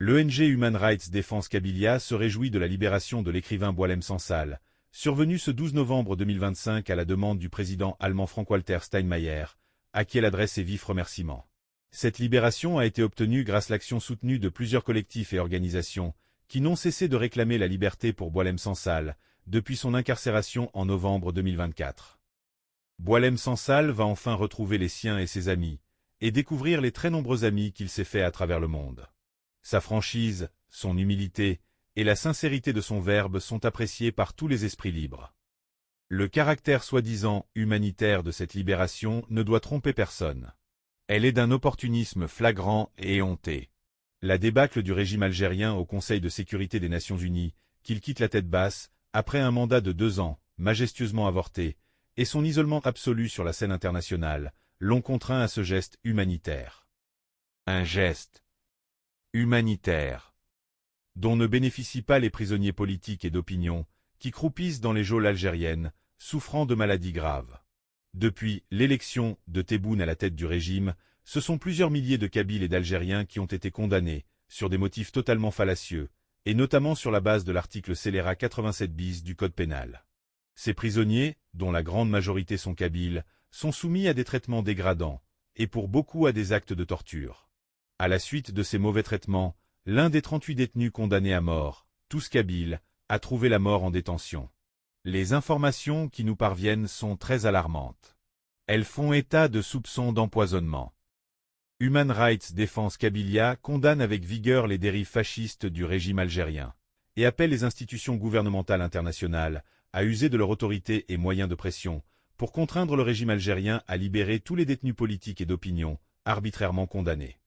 L'ONG Human Rights Defense Kabylia se réjouit de la libération de l'écrivain Boualem Sansal, survenu ce 12 novembre 2025 à la demande du président allemand Frank-Walter Steinmeier, à qui elle adresse ses vifs remerciements. Cette libération a été obtenue grâce à l'action soutenue de plusieurs collectifs et organisations qui n'ont cessé de réclamer la liberté pour Boualem Sansal depuis son incarcération en novembre 2024. Boualem Sansal va enfin retrouver les siens et ses amis, et découvrir les très nombreux amis qu'il s'est fait à travers le monde. Sa franchise, son humilité et la sincérité de son verbe sont appréciés par tous les esprits libres. Le caractère soi-disant humanitaire de cette libération ne doit tromper personne. Elle est d'un opportunisme flagrant et éhonté. La débâcle du régime algérien au Conseil de sécurité des Nations Unies, qu'il quitte la tête basse, après un mandat de 2 ans, majestueusement avorté, et son isolement absolu sur la scène internationale, l'ont contraint à ce geste humanitaire. Un geste humanitaire dont ne bénéficient pas les prisonniers politiques et d'opinion qui croupissent dans les geôles algériennes, souffrant de maladies graves. Depuis l'élection de Tebboune à la tête du régime, ce sont plusieurs milliers de Kabyles et d'Algériens qui ont été condamnés, sur des motifs totalement fallacieux, et notamment sur la base de l'article scélérat 87 bis du Code pénal. Ces prisonniers, dont la grande majorité sont kabyles, sont soumis à des traitements dégradants, et pour beaucoup à des actes de torture. À la suite de ces mauvais traitements, l'un des 38 détenus condamnés à mort, tous kabyles, a trouvé la mort en détention. Les informations qui nous parviennent sont très alarmantes. Elles font état de soupçons d'empoisonnement. Human Rights Defense Kabylia condamne avec vigueur les dérives fascistes du régime algérien et appelle les institutions gouvernementales internationales à user de leur autorité et moyens de pression pour contraindre le régime algérien à libérer tous les détenus politiques et d'opinion arbitrairement condamnés.